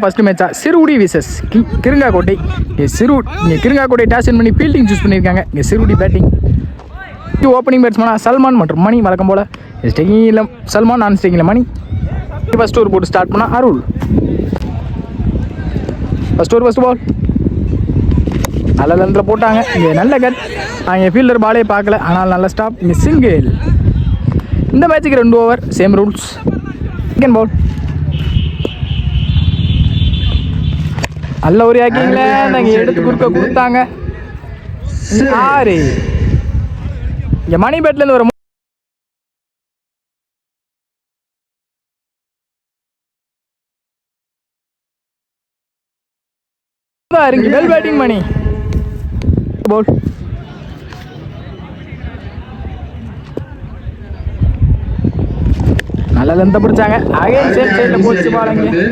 First மேட்சா சிறுகுடி versus Kirungakottai. இங்கே Kirungakottai toss win பண்ணி ஃபீல்டிங் சூஸ் பண்ணியிருக்காங்க. இங்கே சிறுகுடி பேட்டிங். ஓப்பனிங் பேட்ஸ்மேனா சல்மான் மற்றும் மணி வழக்கம் போல். ஸ்டேக்கிங்கில் சல்மான், நான் ஸ்டேக்கிங்கில் மணி. ஃபர்ஸ்ட் ஓவர் போட்டு ஸ்டார்ட் பண்ணால் அருள். ஃபர்ஸ்ட் ஓவர் ஃபர்ஸ்ட் பால் நல்ல லென்த்தில் போட்டாங்க. இங்கே நல்ல கட். இங்கே ஃபீல்டர் பாலே பார்க்கல, ஆனால் நல்ல ஸ்டாப். இங்கே சிங்கிள். இந்த மேட்சுக்கு 2 over, same rules. Second ball நல்ல ஒரு ஆக்கிங்களே நாங்கள் எடுத்து கொடுத்தாங்க. 6. இங்கே மணி பேட்லேருந்து வர இருக்கு. வெல் பேட்டிங் மணி. பால் நல்ல லென்த்தை பிடிச்சாங்க. அகைன் சேம் சைடில் போச்சு பால். இங்கே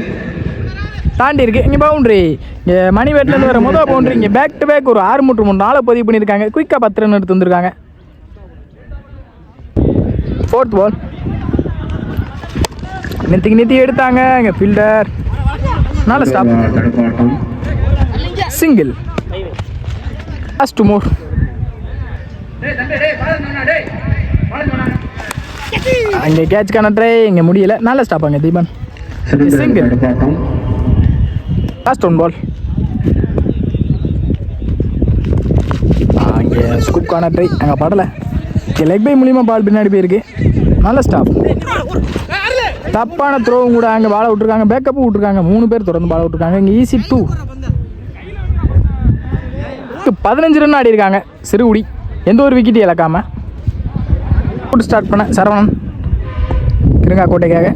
தாண்டி இருக்கு. இங்கே பவுண்ட்ரி. இங்கே மணி பேட்லேருந்து வர முதல் பவுண்ட்ரி. இங்கே பேக் டு பேக் ஒரு 6 3 4 பதிவு பண்ணியிருக்காங்க. குயிக்காக 10 ரன் எடுத்து வந்துருக்காங்க. ஃபோர்த் பால் நித்தி எடுத்தாங்க. இங்கே ஃபீல்டர் நல்ல ஸ்டாப். சிங்கிள். Last 2 more. அங்கே கேட்ச்க்கான ட்ரை இங்கே முடியல. நல்ல ஸ்டாப். அங்கே தீபன் சிங்கிள். Last 1 ball. அங்கே ஸ்கூப்கான ட்ரை அங்கே படலை. லெக் பை மூலியமாக பால் பின்னாடி போயிருக்கு. நல்ல ஸ்டாப். தப்பான த்ரோவும் கூட அங்கே பாலை விட்டுருக்காங்க. பேக்கப்பும் விட்டுருக்காங்க. 3 பேர் தொடர்ந்து பாலை விட்டுருக்காங்க. இங்கே ஈஸி 2. 15 ரன் ஆடி இருக்காங்க சிறுகுடி. எந்த ஒரு விக்கெட்டையும் இழக்காம போட்டு ஸ்டார்ட் பண்ண சரவணன் கிருங்காக்கோட்டைக்காக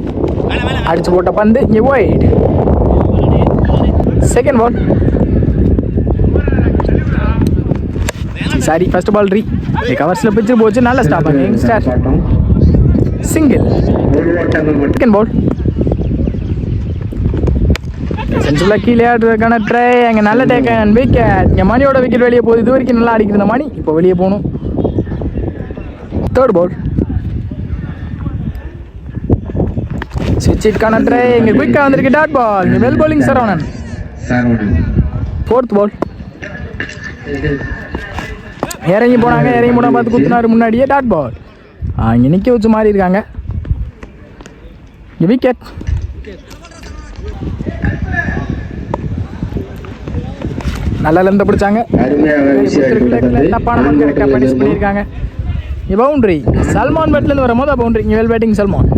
அடிச்சு போட்ட பந்து இங்கே wide. Second ball sorry first ball கவர்ஸில் பிச்சு போச்சு. நல்ல ஸ்டாப். அங்கே யங்ஸ்டர் சிங்கிள். செகண்ட் பால் சென்சுரில் கீழே ஆடுறதுக்கான ட்ரை. அங்கே நல்ல டேக் அண்ட் விக்கெட். இங்கே மணியோட விக்கெட் வெளியே போகுது. இது வரைக்கும் நல்லா அடிக்குது இந்த மணி. இப்போ வெளியே போகணும். தேர்ட் பால் ஸ்விட்சிட்கான ட்ரை. இங்கே குயிக்காக வந்திருக்கு. Dot ball. இங்கே well bowling Saravanan. Fourth ball இறங்கி போனாங்க. இறங்கி போனால் பார்த்து குத்துனாரு முன்னாடியே. Dot ball. இங்கே நிற்க வச்சு மாறி இருக்காங்க. இங்கே விக்கெட். நல்ல லென்த்தை பிடிச்சாங்க. தப்பான கரெக்டாக பனிஷ் பண்ணியிருக்காங்க. இங்கே பவுண்ட்ரி. சல்மான் பேட்லேருந்து வர மொதல் பவுண்ட்ரி. இங்கே வெல் பேட்டிங் சல்மான்.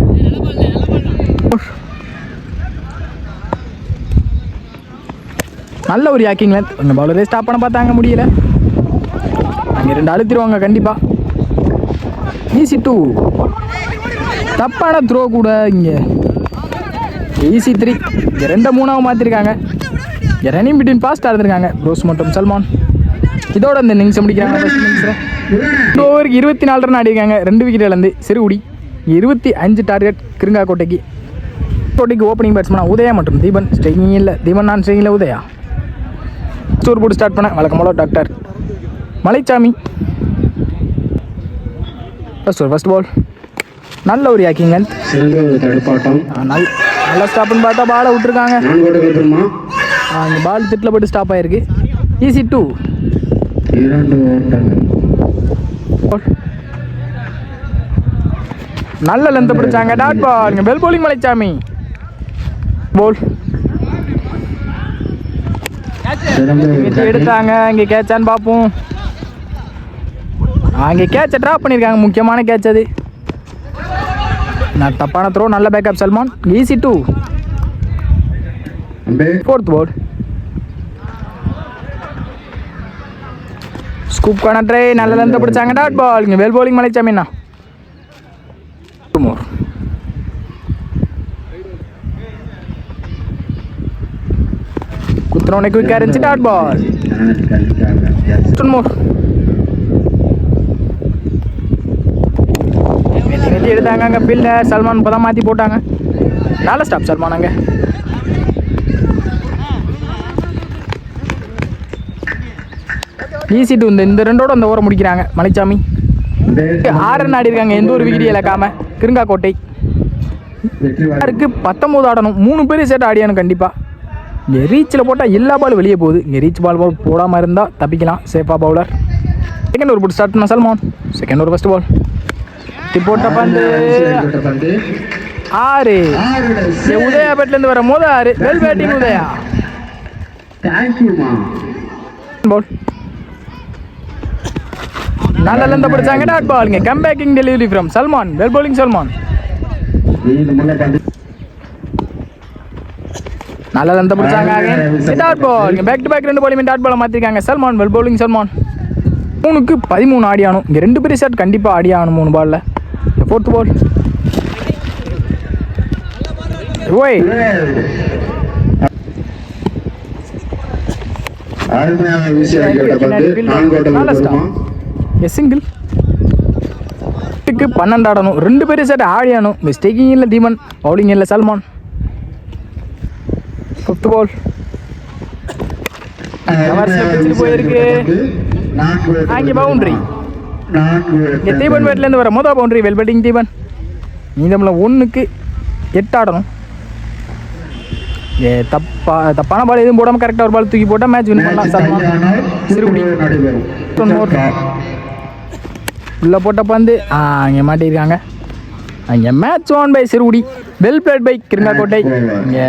நல்ல ஒரு யாக்கிங் லென்த். இந்த பவுலரே ஸ்டாப் பண்ண பார்த்தாங்க, முடியல. அங்கே 2 அழுத்திடுவாங்க கண்டிப்பாக. ஈஸி 2. தப்பான த்ரோ கூட. இங்கே ஈஸி 3. இங்கே 2 3 மாற்றிருக்காங்க. இங்கே ரன்னிங் பிட்வீன் பாஸ்ட்டாக இருந்திருக்காங்க ப்ரோஸ் மற்றும் சல்மான். இதோட இந்த இன்னிங்ஸை முடிக்கிறாங்க. ஃபஸ்ட் இன்னிங்ஸில் 2 ஓவருக்கு 24 ரன் ஆடிருக்காங்க. 2 விக்கெட் இழந்து சிறுகுடி. 25 டார்கெட் கிருங்காக்கோட்டைக்கு. கோட்டைக்கு ஓப்பனிங் பேட்ஸ்மேனா உதயா மற்றும் தீபன். ஸ்டேக்கிங் இல்லை தீபன், நான் ஸ்டேக்கிங்கில் உதயா. ஸ்டோர் போட்டு ஸ்டார்ட் பண்ண வழக்கம் போல டாக்டர் மலைச்சாமி. ஃபர்ஸ்ட் பால் நல்ல ஒரு யாக்கிங் லென்த். நல்லா ஸ்டாப்னு பார்த்தா பாலை விட்டுருக்காங்க. இந்த பால் திட்டில் போட்டு ஸ்டாப் ஆகிருக்கு. ஈஸி 2. நல்ல லென்த்தை பிடிச்சாங்க. Dot ball. இங்கே பெல் பவுலிங் மலைச்சாமி. போல் எடுத்தாங்க. இங்கே கேட்சான்னு பார்ப்போம். அங்கே கேட்சை ட்ராப் பண்ணியிருக்காங்க. முக்கியமான கேட்ச் அது. நான் தப்பான த்ரோ. நல்ல backup Salman. Easy 2. Fourth ball scoop கான ட்ரை. நல்ல லென்த்தை பிடிச்சாங்க. Dot ball. இங்கே வெல் பவுலிங் மலைச்சாமிண்ணா. 2 more. குத்துனோடனே குயிக்காக இருந்துச்சு. Dot ball. 2 more. நெட்டி எடுத்தாங்க. அங்கே ஃபீல்டர் சல்மான் இப்போ தான் மாற்றி போட்டாங்க. நல்ல ஸ்டாப் சல்மான். அங்கே ஈஸி 2. இந்த 2ஓட அந்த ஓவரை முடிக்கிறாங்க மலைச்சாமி. 6 ரன் ஆடி இருக்காங்க. எந்த ஒரு விக்கெட்டையும் இழக்காம கிருங்காக்கோட்டை. 19 ஆடணும். 3 பேர் சேர்த்து ஆடியானு கண்டிப்பாக. இங்கே ரீச்சில் போட்டால் எல்லா பாலும் வெளியே போகுது. இங்கே ரீச் பால் போடாமல் இருந்தால் தப்பிக்கலாம். சேஃபாக பவுலர். செகண்ட் ஓவர் போட்டு ஸ்டார்ட் பண்ண Salman. Second over first ball போட்ட பந்து 6. உதயா பேட்லேருந்து வர மோத 6. Well batting Udaya. பால் நல்ல லெந்த பிடிச்சாங்க. Dot ball. Come backing delivery from Salman. Well bowling Salman. நல்ல லெந்த பிடிச்சாங்க. Dot ball. Back to back 2 பாலுமே டாட் பாலை மாற்றிருக்காங்க சல்மான். Well bowling Salman. 3க்கு 13 ஆடி ஆகணும். இங்கே 2 பேர் ஷாட் கண்டிப்பாக ஆடி ஆகணும் 3 பாலில். ஃபோர்த் பால் ஓய் சிங்கிள் 12 ஆடணும். 2 பேர் ஷாட் ஆடி ஆகணும். மிஸ்டேக்கிங் இல்லை தீபன். பவுலிங் இல்லை சல்மான். ஃபிஃப்த் பால் போயிருக்கு. அங்கே பவுண்டரி. தீபன் பேட்லேருந்து வர மொதல் பவுண்டரி. Well batting Deepan. நீதமில் 1க்கு 8 ஆடணும். தப்பான பால் எதுவும் போடாமல் கரெக்டாக ஒரு பால் தூக்கி போட்டால் மேட்ச் வின் பண்ணலாம் சல்மான். சிறுகுடி உள்ள போட்ட பந்து அங்கே மாட்டியிருக்காங்க. அங்கே match on by Sirukudi. Well played by Kirungakottai. இங்கே